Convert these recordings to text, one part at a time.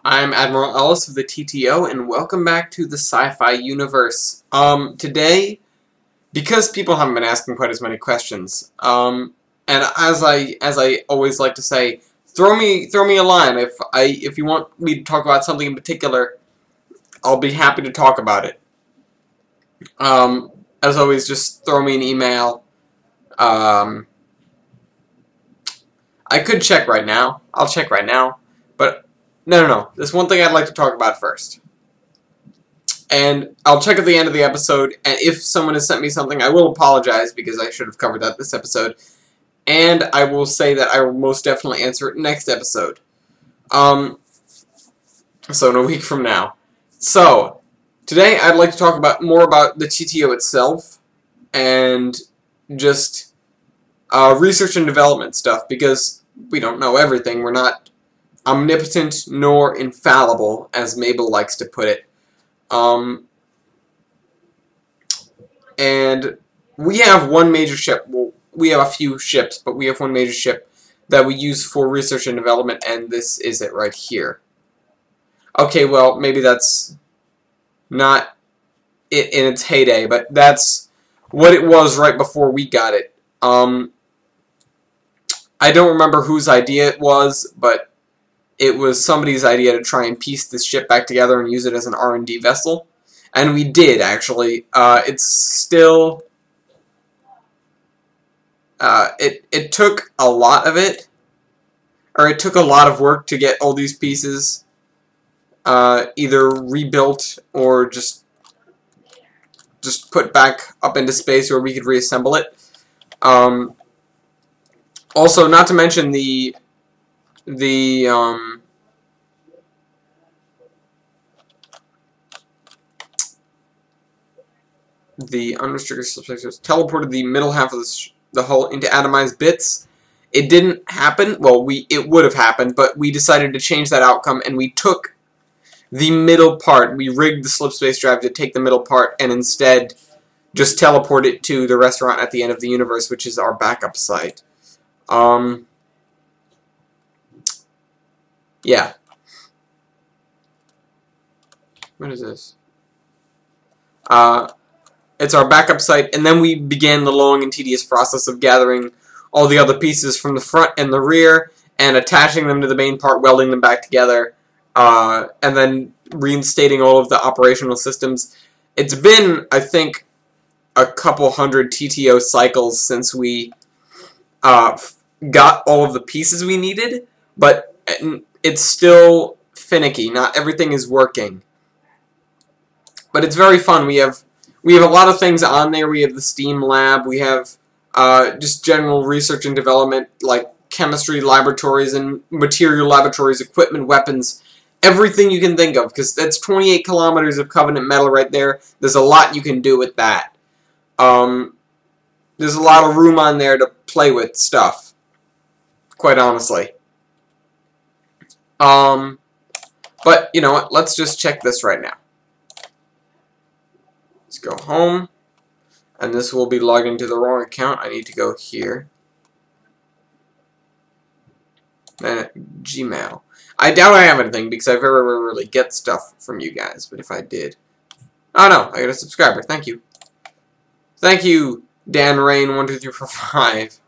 I'm Admiral Ellis of the TTO, and welcome back to the Sci-fi universe. Today, because people haven't been asking quite as many questions, and as I always like to say, throw me a line if you want me to talk about something in particular. I'll be happy to talk about it. As always, just throw me an email. I could check right now. I'll check right now, but. No. There's one thing I'd like to talk about first. And I'll check at the end of the episode, and if someone has sent me something, I will apologize, because I should have covered that this episode. And I will say that I will most definitely answer it next episode. So in a week from now. So, today I'd like to talk more about the TTO itself, and just research and development stuff, because we don't know everything. We're not omnipotent nor infallible, as Mabel likes to put it. And we have one major ship. Well, we have a few ships, but we have one major ship that we use for research and development, and this is it right here. Okay, well, maybe that's not it in its heyday, but that's what it was right before we got it. I don't remember whose idea it was, but it was somebody's idea to try and piece this ship back together and use it as an R&D vessel. And we did, actually. It's still... It took a lot of it. Or it took a lot of work to get all these pieces either rebuilt or just put back up into space where we could reassemble it. Also, not to mention the unrestricted subsectors teleported the middle half of the hull into atomized bits. It didn't happen. Well, it would have happened, but we decided to change that outcome, and we took the middle part. We rigged the slipspace drive to take the middle part, and instead just teleport it to the restaurant at the end of the universe, which is our backup site. Yeah. What is this? It's our backup site, and then we began the long and tedious process of gathering all the other pieces from the front and the rear, and attaching them to the main part, welding them back together, and then reinstating all of the operational systems. It's been, I think, a couple hundred TTO cycles since we got all of the pieces we needed, but it's still finicky. Not everything is working. But it's very fun. We have a lot of things on there. We have the STEAM lab. We have just general research and development, like chemistry laboratories and material laboratories, equipment, weapons, everything you can think of, because that's 28 kilometers of Covenant metal right there. There's a lot you can do with that. There's a lot of room on there to play with stuff, quite honestly. But, you know what, let's just check this right now. Let's go home, and this will be logging to the wrong account. I need to go here. Then Gmail. I doubt I have anything, because I very rarely get stuff from you guys, but if I did... Oh no, I got a subscriber, thank you. Thank you, Dan Rain 12345.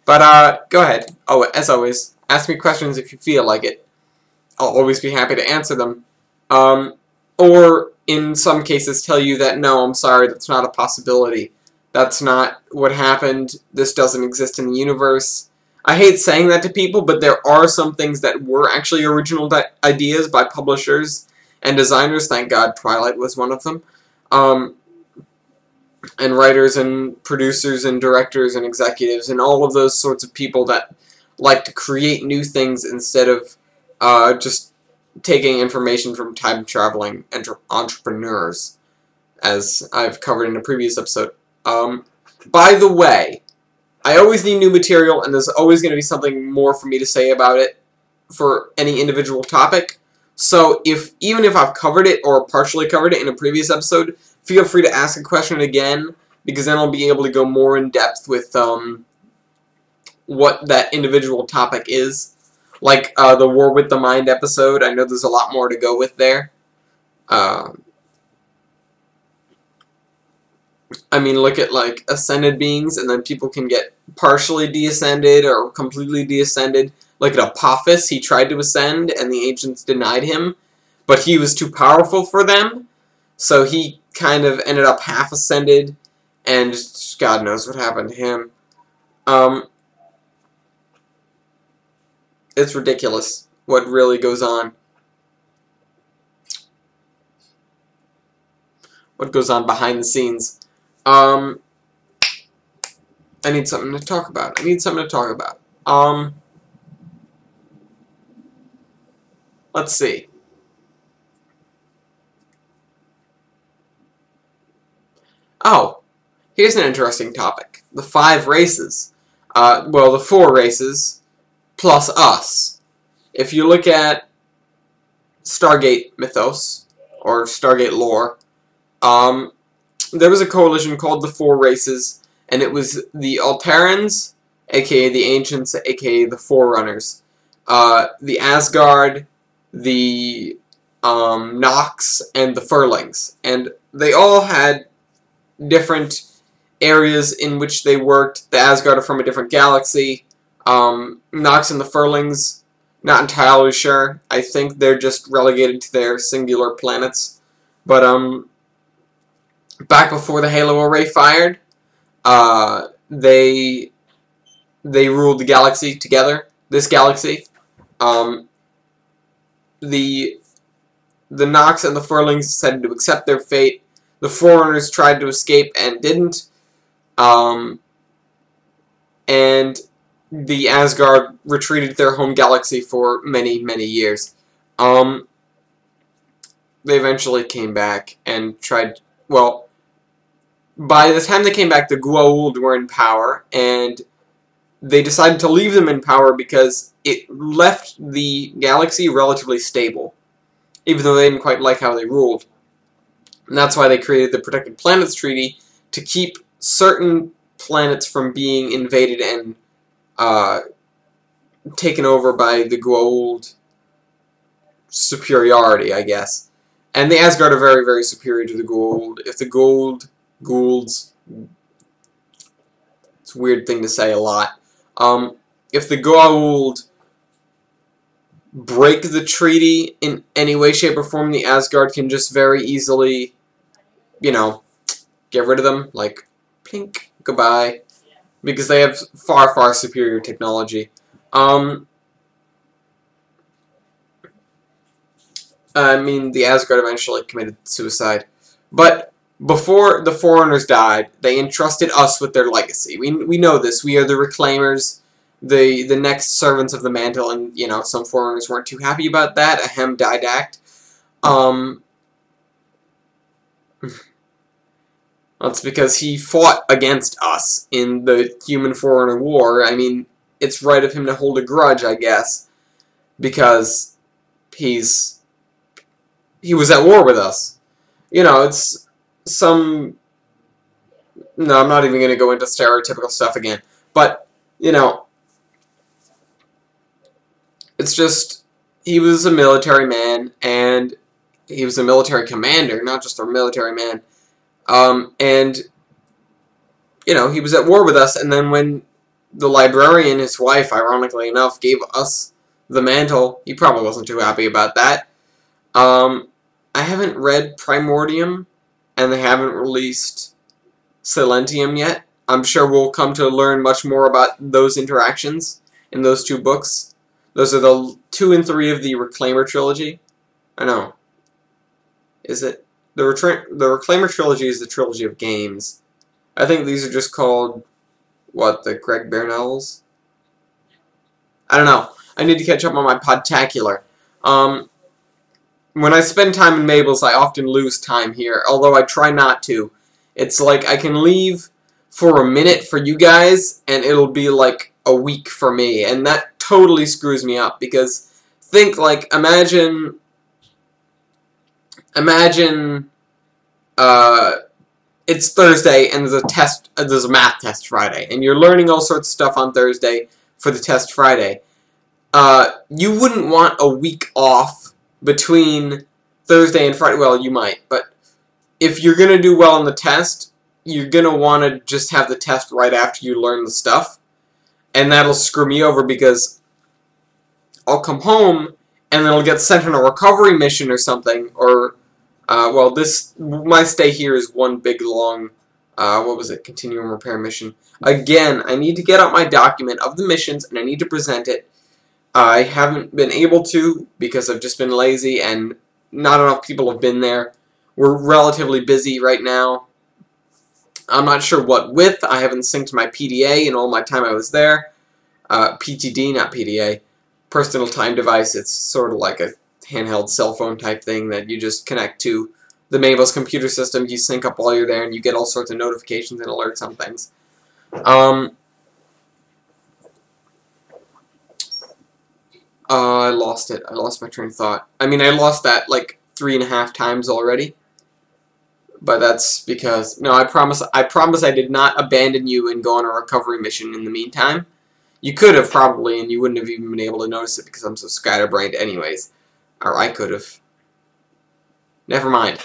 But, go ahead. Oh, as always, ask me questions if you feel like it. I'll always be happy to answer them. Or, in some cases, tell you that, no, I'm sorry, that's not a possibility. That's not what happened. This doesn't exist in the universe. I hate saying that to people, but there are some things that were actually original ideas by publishers and designers. Thank God Twilight was one of them. And writers and producers and directors and executives and all of those sorts of people that like to create new things instead of just taking information from time-traveling entrepreneurs, as I've covered in a previous episode. By the way, I always need new material, and there's always going to be something more for me to say about it for any individual topic. So even if I've covered it or partially covered it in a previous episode, feel free to ask a question again, because then I'll be able to go more in depth with what that individual topic is. Like the War with the Mind episode. I know there's a lot more to go with there. I mean, look at like ascended beings, and then people can get partially deascended or completely deascended. Look at Apophis. He tried to ascend, and the ancients denied him, but he was too powerful for them, so he kind of ended up half ascended, and God knows what happened to him. It's ridiculous what really goes on. What goes on behind the scenes. I need something to talk about. Let's see. Oh, here's an interesting topic. The 5 races. Well, the 4 races plus us. If you look at Stargate mythos, or Stargate lore, there was a coalition called the 4 Races, and it was the Alterans, aka the Ancients, aka the Forerunners, the Asgard, the Nox, and the Furlings. And they all had different areas in which they worked. The Asgard are from a different galaxy. Nox and the Furlings, not entirely sure. I think they're just relegated to their singular planets. But, back before the Halo Array fired, they ruled the galaxy together. This galaxy. The Nox and the Furlings decided to accept their fate. The Forerunners tried to escape and didn't. And the Asgard retreated to their home galaxy for many, many years. They eventually came back and tried, well, by the time they came back, the Goa'uld were in power, and they decided to leave them in power because it left the galaxy relatively stable, even though they didn't quite like how they ruled. And that's why they created the Protected Planets Treaty, to keep certain planets from being invaded and taken over by the Goa'uld superiority, I guess. And the Asgard are very, very superior to the Goa'uld. If the Goa'ulds, it's a weird thing to say a lot. If the Goa'uld break the treaty in any way, shape, or form, the Asgard can just very easily, you know, get rid of them, like, plink, goodbye, because they have far, far superior technology. I mean, the Asgard eventually committed suicide. But before the Forerunners died, they entrusted us with their legacy. We know this. We are the Reclaimers, the next servants of the mantle, and, you know, some Forerunners weren't too happy about that. Ahem, didact. That's because he fought against us in the Human Forerunner War. I mean, it's right of him to hold a grudge, I guess, because he was at war with us. You know, it's some... No, I'm not even going to go into stereotypical stuff again. But, you know, it's just, he was a military man, and he was a military commander, not just a military man. And, you know, he was at war with us, and then when the librarian, his wife, ironically enough, gave us the mantle, he probably wasn't too happy about that. I haven't read Primordium, and they haven't released Silentium yet. I'm sure we'll come to learn much more about those interactions in those 2 books. Those are the 2 and 3 of the Reclaimer trilogy. I know. Is it? The Reclaimer trilogy is the trilogy of games. I think these are just called, what, the Greg Bear novels? I don't know. I need to catch up on my podtacular. When I spend time in Mabel's, I often lose time here, although I try not to. It's like I can leave for a minute for you guys, and it'll be like a week for me, and that totally screws me up, because think, like, imagine it's Thursday and there's a math test Friday, and you're learning all sorts of stuff on Thursday for the test Friday. you wouldn't want a week off between Thursday and Friday. Well, you might, but if you're going to do well on the test, you're going to want to just have the test right after you learn the stuff. And that'll screw me over because I'll come home and then I'll get sent on a recovery mission or something. Or, well, my stay here is one big long, what was it, continuum repair mission. Again, I need to get out my document of the missions and I need to present it. I haven't been able to because I've just been lazy and not enough people have been there. We're relatively busy right now. I'm not sure what with. I haven't synced my PDA in all my time I was there. PTD, not PDA. Personal time device. It's sort of like a handheld cell phone type thing that you just connect to the Mabel's computer system. You sync up while you're there and you get all sorts of notifications and alerts on things. I lost it. I lost my train of thought. I mean, I lost that like 3.5 times already. But that's because, no, I promise I did not abandon you and go on a recovery mission in the meantime. You could have probably, and you wouldn't have even been able to notice it because I'm so scatterbrained anyways. Or I could have. Never mind.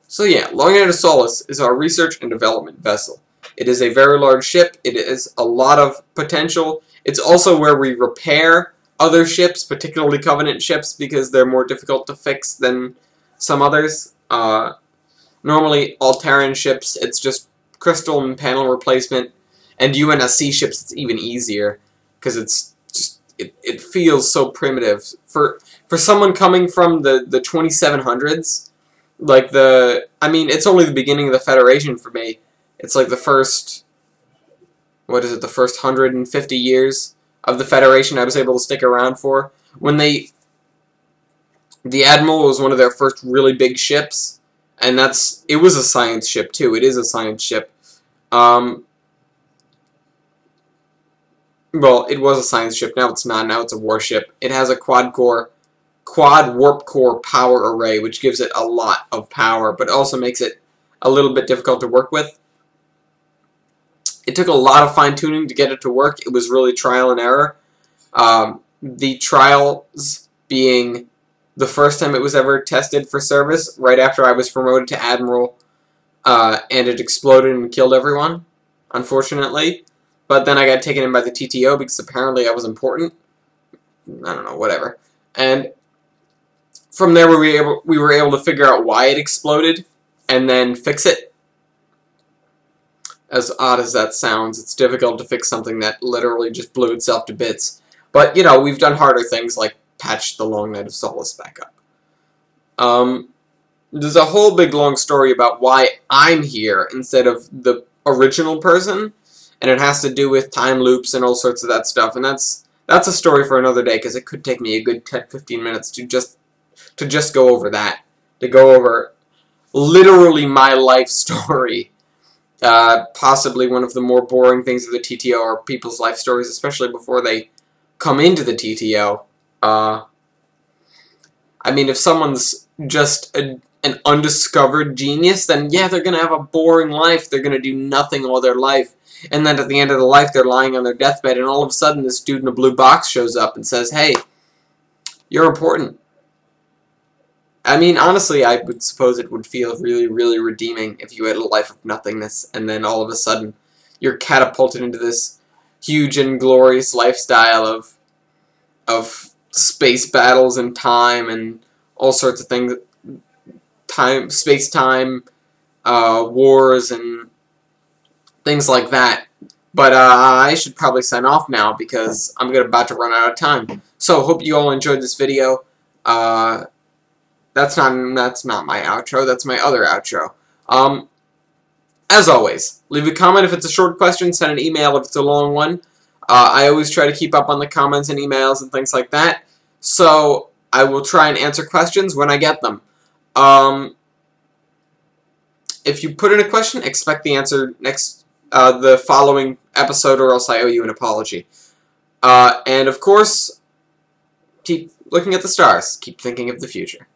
So yeah, Long Night of Solace is our research and development vessel. It is a very large ship. It is a lot of potential. It's also where we repair other ships, particularly Covenant ships, because they're more difficult to fix than some others. Normally, Alterran ships, it's just crystal and panel replacement, and UNSC ships, it's even easier, because it's just, it feels so primitive. For someone coming from the 2700s, like I mean, it's only the beginning of the Federation for me. It's like the first, what is it, the first 150 years of the Federation I was able to stick around for. When the Admiral was one of their first really big ships, and it was a science ship too. It is a science ship. Well, it was a science ship. Now it's not. Now it's a warship. It has a quad warp core power array, which gives it a lot of power, but also makes it a little bit difficult to work with. It took a lot of fine-tuning to get it to work. It was really trial and error. The trials being the first time it was ever tested for service, right after I was promoted to Admiral, and it exploded and killed everyone, unfortunately. But then I got taken in by the TTO because apparently I was important. I don't know, whatever. And from there we were able to figure out why it exploded and then fix it. As odd as that sounds, it's difficult to fix something that literally just blew itself to bits. But, you know, we've done harder things like patch the Long Night of Solace back up. There's a whole big long story about why I'm here instead of the original person, and it has to do with time loops and all sorts of that stuff, and that's a story for another day, because it could take me a good 10-15 minutes to just go over that, to go over literally my life story. Possibly one of the more boring things of the TTO are people's life stories, especially before they come into the TTO. I mean, if someone's just an undiscovered genius, then yeah, they're going to have a boring life. They're going to do nothing all their life. And then at the end of the life, they're lying on their deathbed, and all of a sudden this dude in a blue box shows up and says, hey, you're important. I mean, honestly, I would suppose it would feel really, really redeeming if you had a life of nothingness, and then all of a sudden you're catapulted into this huge and glorious lifestyle of space battles and time and all sorts of things, space-time wars and things like that. But I should probably sign off now because I'm about to run out of time. So hope you all enjoyed this video. That's not my outro, that's my other outro. As always, leave a comment if it's a short question, send an email if it's a long one. I always try to keep up on the comments and emails and things like that, so I will try and answer questions when I get them. If you put in a question, expect the answer the following episode, or else I owe you an apology. And of course, keep looking at the stars, keep thinking of the future.